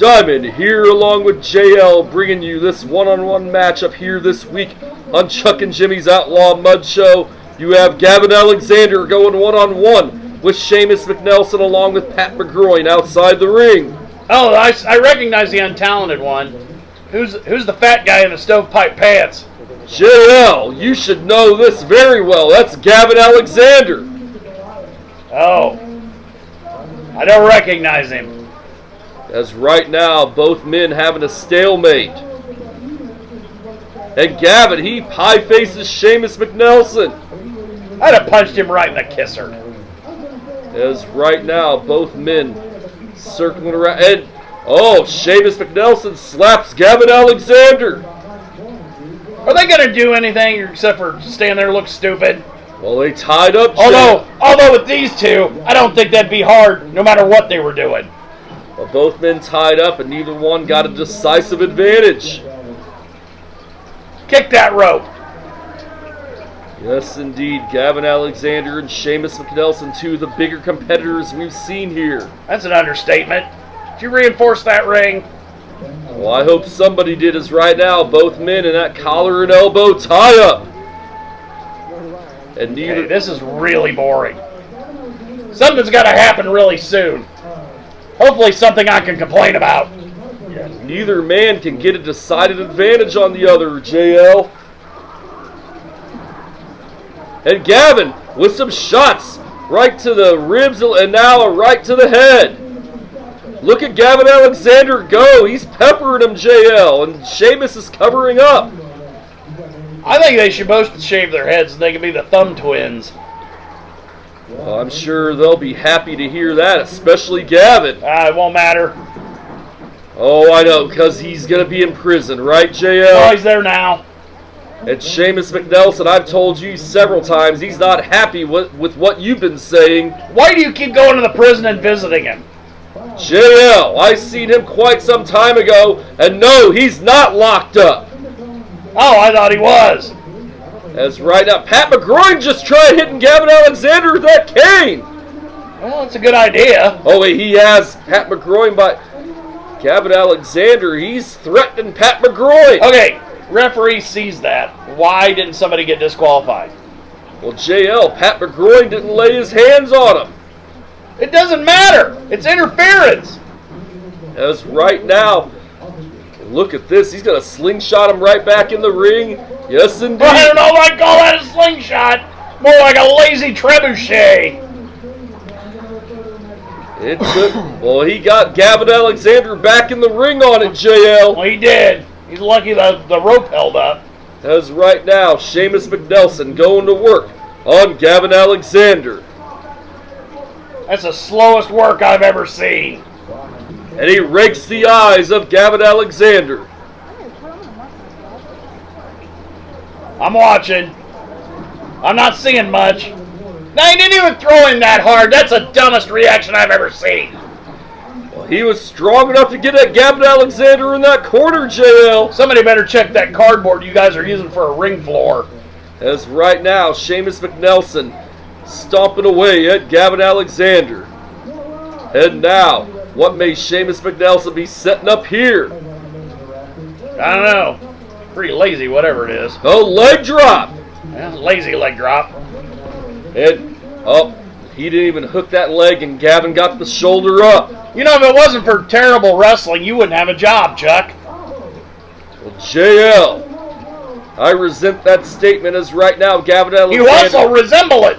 Diamond here along with JL bringing you this one-on-one matchup here this week on Chuck and Jimmy's Outlaw Mudshow. You have Gavin Alexander going one-on-one with Seamus McNelson along with Pat McGroin outside the ring. Oh, I recognize the untalented one. Who's the fat guy in the stovepipe pants? JL, you should know this very well. That's Gavin Alexander. Oh, I don't recognize him. As right now, both men having a stalemate. And Gavin, he pie-faces Seamus McNelson. I'd have punched him right in the kisser. As right now, both men circling around. And, oh, Seamus McNelson slaps Gavin Alexander. Are they going to do anything except for stand there and look stupid? Well, they tied up. Although with these two, I don't think that'd be hard no matter what they were doing. Well, both men tied up and neither one got a decisive advantage. Kick that rope. Yes, indeed. Gavin Alexander and Seamus McNelson, two of the bigger competitors we've seen here. That's an understatement. Did you reinforce that ring? Well, I hope somebody did, as right now, both men in that collar and elbow tie-up. And neither... Hey, this is really boring. Something's got to happen really soon. Hopefully something I can complain about. Yeah, neither man can get a decided advantage on the other, JL. And Gavin with some shots right to the ribs and now a right to the head. Look at Gavin Alexander go. He's peppering him, JL, and Seamus is covering up. I think they should both shave their heads and they can be the Thumb Twins. Well, I'm sure they'll be happy to hear that, especially Gavin. It won't matter. Oh, I know, because he's going to be in prison, right, JL? Oh, he's there now. And Seamus McNelson, I've told you several times, he's not happy with what you've been saying. Why do you keep going to the prison and visiting him? JL, I seen him quite some time ago, and no, he's not locked up. Oh, I thought he was. As right now, Pat McGroin just tried hitting Gavin Alexander with that cane. Well, that's a good idea. Oh, wait, he has Pat McGroin by Gavin Alexander. He's threatening Pat McGroin. Okay, referee sees that. Why didn't somebody get disqualified? Well, JL, Pat McGroin didn't lay his hands on him. It doesn't matter. It's interference. As right now, look at this. He's going to slingshot him right back in the ring. Yes, indeed. Well, I don't know if I'd call that a slingshot. More like a lazy trebuchet. It took. Well, he got Gavin Alexander back in the ring on it, JL. Well, he did. He's lucky the rope held up. As right now, Seamus McNelson going to work on Gavin Alexander. That's the slowest work I've ever seen. And he rakes the eyes of Gavin Alexander. I'm watching. I'm not seeing much. No, he didn't even throw him that hard. That's the dumbest reaction I've ever seen. Well, he was strong enough to get at Gavin Alexander in that corner, JL. Somebody better check that cardboard you guys are using for a ring floor. As right now, Seamus McNelson stomping away at Gavin Alexander. And now, what may Seamus McNelson be setting up here? I don't know. Pretty lazy, whatever it is. Oh, leg drop. Yeah, lazy leg drop. And, oh, he didn't even hook that leg and Gavin got the shoulder up. You know, if it wasn't for terrible wrestling, you wouldn't have a job, Chuck. Well, JL, I resent that statement as right now Gavin Alexander. You also resemble it.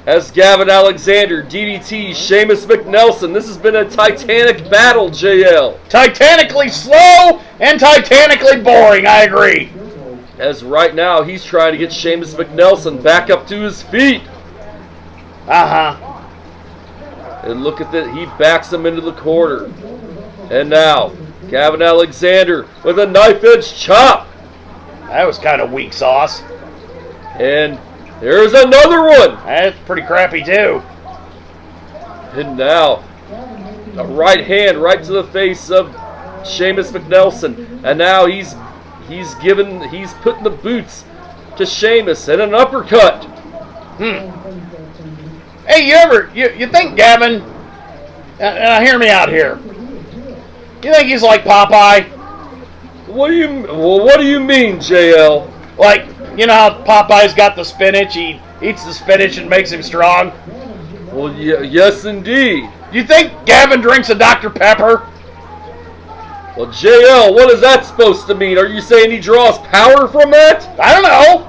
As Gavin Alexander, DDT, Seamus McNelson. This has been a titanic battle, JL. Titanically slow and titanically boring, I agree. As right now, he's trying to get Seamus McNelson back up to his feet. Uh-huh. And look at that, he backs him into the corner. And now, Gavin Alexander with a knife-edge chop. That was kind of weak sauce. And there's another one. That's pretty crappy, too. And now, a right hand right to the face of Seamus McNelson. And now he's putting the boots to Seamus and an uppercut. Hey, you think Gavin, hear me out here. You think he's like Popeye? What do you mean, JL? Like, you know how Popeye's got the spinach? He eats the spinach and makes him strong. Well, yes, indeed. You think Gavin drinks a Dr. Pepper? Well, JL, what is that supposed to mean? Are you saying he draws power from that? I don't know.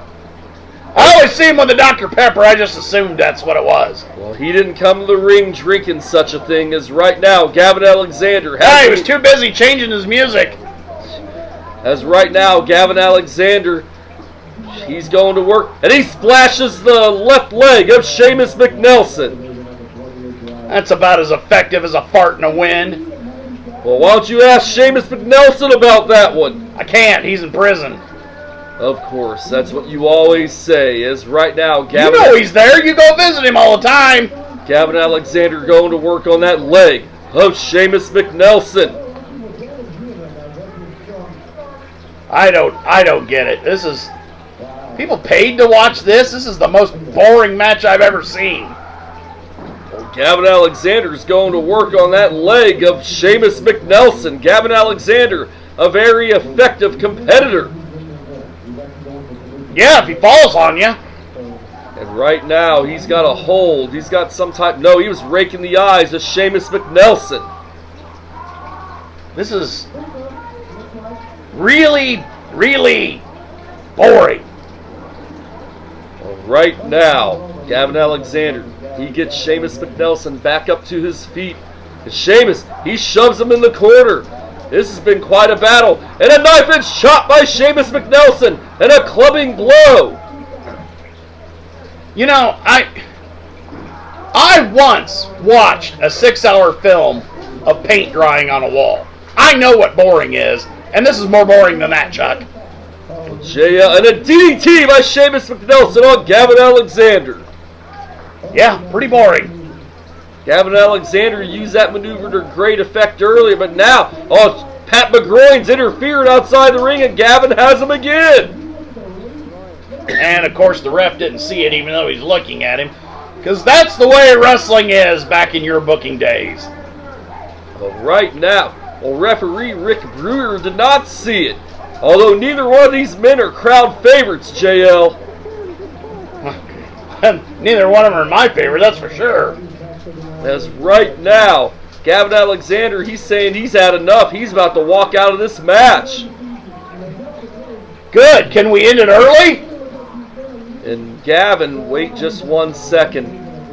I always see him with the Dr. Pepper. I just assumed that's what it was. Well, he didn't come to the ring drinking such a thing as right now. Gavin Alexander He was too busy changing his music. As right now, Gavin Alexander, he's going to work, and he splashes the left leg of Sheamus McNelson. That's about as effective as a fart in the wind. Well, why don't you ask Sheamus McNelson about that one? I can't. He's in prison. Of course, that's what you always say. As right now, Gavin... You know he's there. You go visit him all the time. Gavin Alexander going to work on that leg of Sheamus McNelson. I don't get it. This is... People paid to watch this? This is the most boring match I've ever seen. Well, Gavin Alexander's going to work on that leg of Sheamus McNelson. Gavin Alexander, a very effective competitor. Yeah, if he falls on you. And right now, he's got a hold. He's got some type... No, he was raking the eyes of Sheamus McNelson. This is really, really boring. Well, right now, Gavin Alexander, he gets Sheamus McNelson back up to his feet. And Sheamus, he shoves him in the corner. This has been quite a battle. And a knife-edge shot by Sheamus McNelson. And a clubbing blow. You know, I once watched a 6-hour film of paint drying on a wall. I know what boring is, and this is more boring than that, Chuck. JL, and a DDT by Sheamus McNelson on Gavin Alexander. Yeah, pretty boring. Gavin Alexander used that maneuver to great effect earlier, but now, Pat McGroin's interfered outside the ring, and Gavin has him again. And, of course, the ref didn't see it, even though he's looking at him, because that's the way wrestling is back in your booking days. Well, right now, referee Rick Brewer did not see it, although neither one of these men are crowd favorites, JL. Neither one of them are my favorite, that's for sure. As right now, Gavin Alexander, he's saying he's had enough. He's about to walk out of this match. Good. Can we end it early? And Gavin, wait just 1 second.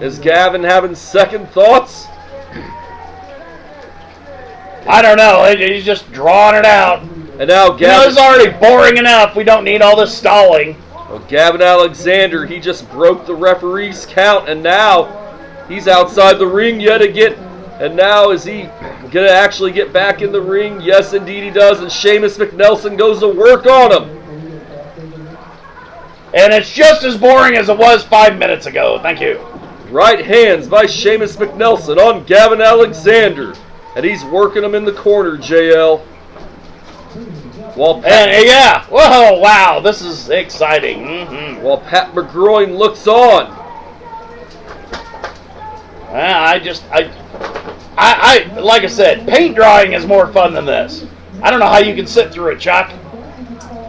Is Gavin having second thoughts? I don't know. He's just drawing it out. And now Gavin... It's already boring enough. We don't need all this stalling. Well, Gavin Alexander, he just broke the referee's count, and now he's outside the ring yet again. And now is he going to actually get back in the ring? Yes, indeed he does. And Sheamus McNelson goes to work on him. And it's just as boring as it was 5 minutes ago. Thank you. Right hands by Sheamus McNelson on Gavin Alexander. And he's working him in the corner, JL. Yeah. Whoa, wow. This is exciting. Mm-hmm. While Pat McGroin looks on. Like I said, paint drying is more fun than this. I don't know how you can sit through it, Chuck.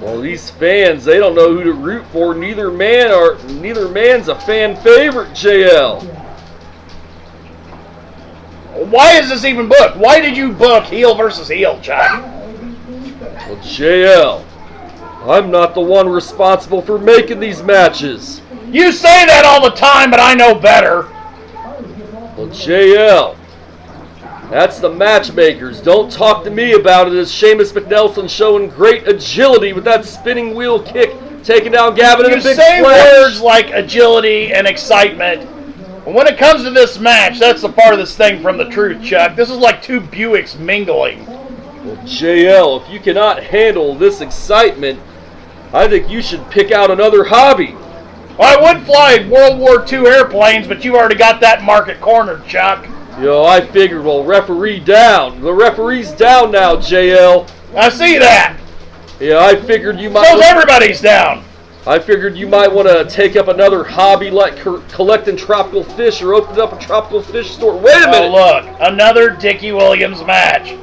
Well, these fans, they don't know who to root for. Neither man's a fan favorite, JL. Why is this even booked? Why did you book heel versus heel, Chuck? Well, JL, I'm not the one responsible for making these matches. You say that all the time, but I know better. Well, JL, that's the matchmakers. Don't talk to me about it, as Sheamus McNelson showing great agility with that spinning wheel kick, taking down Gavin in a big say splash. Words like agility and excitement. But when it comes to this match, that's the farthest thing from the truth, Chuck. This is like two Buicks mingling. Well, JL, if you cannot handle this excitement, I think you should pick out another hobby. Well, I would fly World War II airplanes, but you've already got that market cornered, Chuck. I figured, referee down. The referee's down now, JL. I see that. Yeah, I figured you might... So everybody's down. I figured you might want to take up another hobby like collecting tropical fish or open up a tropical fish store. Wait a minute! Oh, look. Another Dickie Williams match.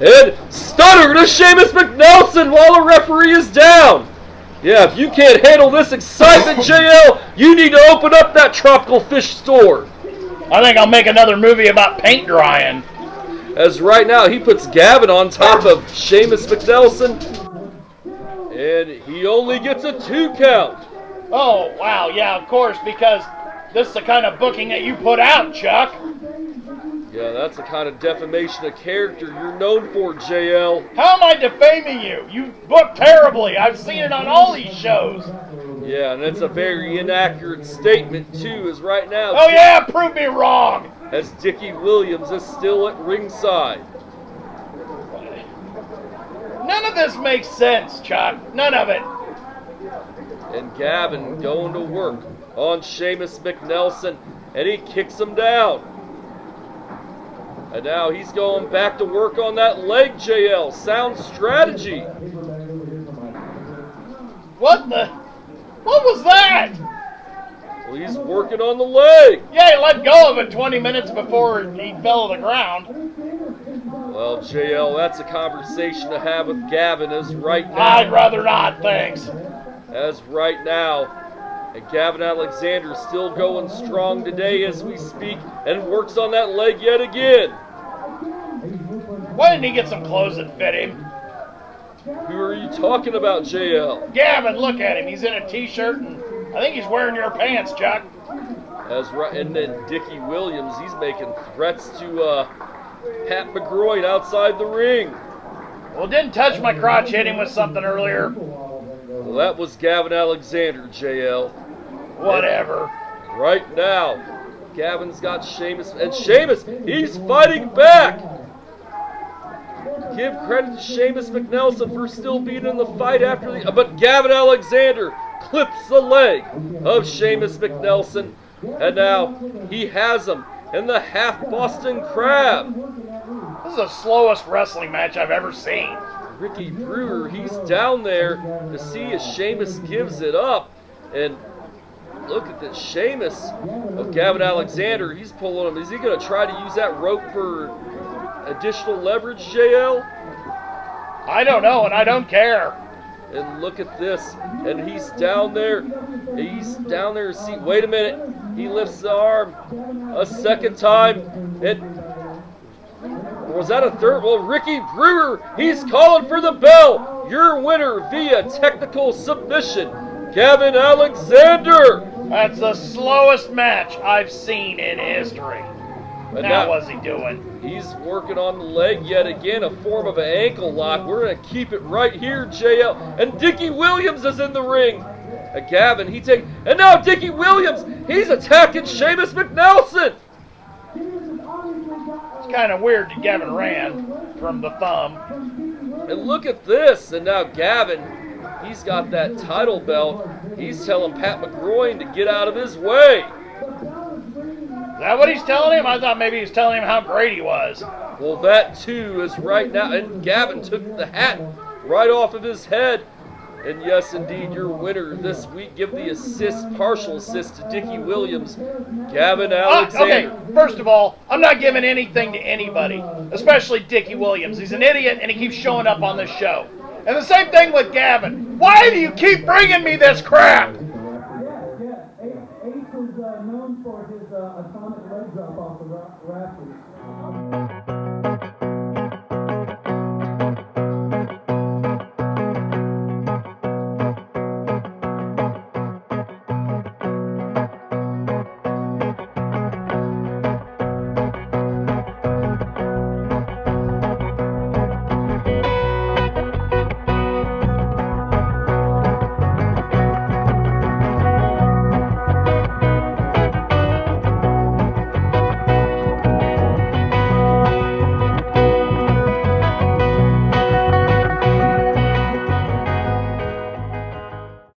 And stunner to Sheamus McNelson while the referee is down. Yeah, if you can't handle this excitement, JL, you need to open up that tropical fish store. I think I'll make another movie about paint drying. As right now, he puts Gavin on top of Sheamus McNelson. And he only gets a 2 count. Oh, wow, yeah, of course, because this is the kind of booking that you put out, Chuck. Yeah, that's the kind of defamation of character you're known for, JL. How am I defaming you? You book terribly. I've seen it on all these shows. Yeah, and it's a very inaccurate statement, too, as right now... Oh, yeah, prove me wrong. As Dickie Williams is still at ringside. None of this makes sense, Chuck. None of it. And Gavin going to work on Sheamus McNelson, and he kicks him down. And now he's going back to work on that leg, JL. Sound strategy. What was that? Well, he's working on the leg. Yeah, he let go of it 20 minutes before he fell to the ground. Well, JL, that's a conversation to have with Gavin as right now. I'd rather not, thanks. As right now. And Gavin Alexander still going strong today as we speak and works on that leg yet again. Why didn't he get some clothes that fit him? Who are you talking about, JL? Gavin, look at him. He's in a t-shirt and I think he's wearing your pants, Chuck. As right, and then Dickie Williams, he's making threats to Pat McGroin outside the ring. Well, didn't touch my crotch, hit him with something earlier. Well, that was Gavin Alexander, JL. Whatever. And right now, Gavin's got Sheamus, and Sheamus, he's fighting back. Give credit to Sheamus McNelson for still being in the fight after the, but Gavin Alexander clips the leg of Sheamus McNelson, and now he has him in the half Boston Crab. This is the slowest wrestling match I've ever seen. Ricky Brewer, he's down there to see as Sheamus gives it up. And look at this, Sheamus of Gavin Alexander, he's pulling him. Is he going to try to use that rope for additional leverage, JL? I don't know, and I don't care. And look at this, and he's down there. He's down there. See, wait a minute. He lifts the arm a second time. Or was that a third? Well, Ricky Brewer, he's calling for the bell. Your winner via technical submission, Gavin Alexander. That's the slowest match I've seen in history. And now what's he doing? He's working on the leg yet again, a form of an ankle lock. We're going to keep it right here, JL. And Dickie Williams is in the ring. Gavin, and now Dickie Williams, he's attacking Sheamus McNelson. It's kind of weird that Gavin ran from the thumb. And look at this, and now Gavin, he's got that title belt. He's telling Pat McGroin to get out of his way. Is that what he's telling him? I thought maybe he's telling him how great he was. Well, that too is right now. And Gavin took the hat right off of his head. And yes, indeed, your winner this week. Give the assist, partial assist to Dickie Williams, Gavin Alexander. Okay, first of all, I'm not giving anything to anybody, especially Dickie Williams. He's an idiot, and he keeps showing up on this show. And the same thing with Gavin. Why do you keep bringing me this crap? Ace was known for his atomic leg drop off the rafters.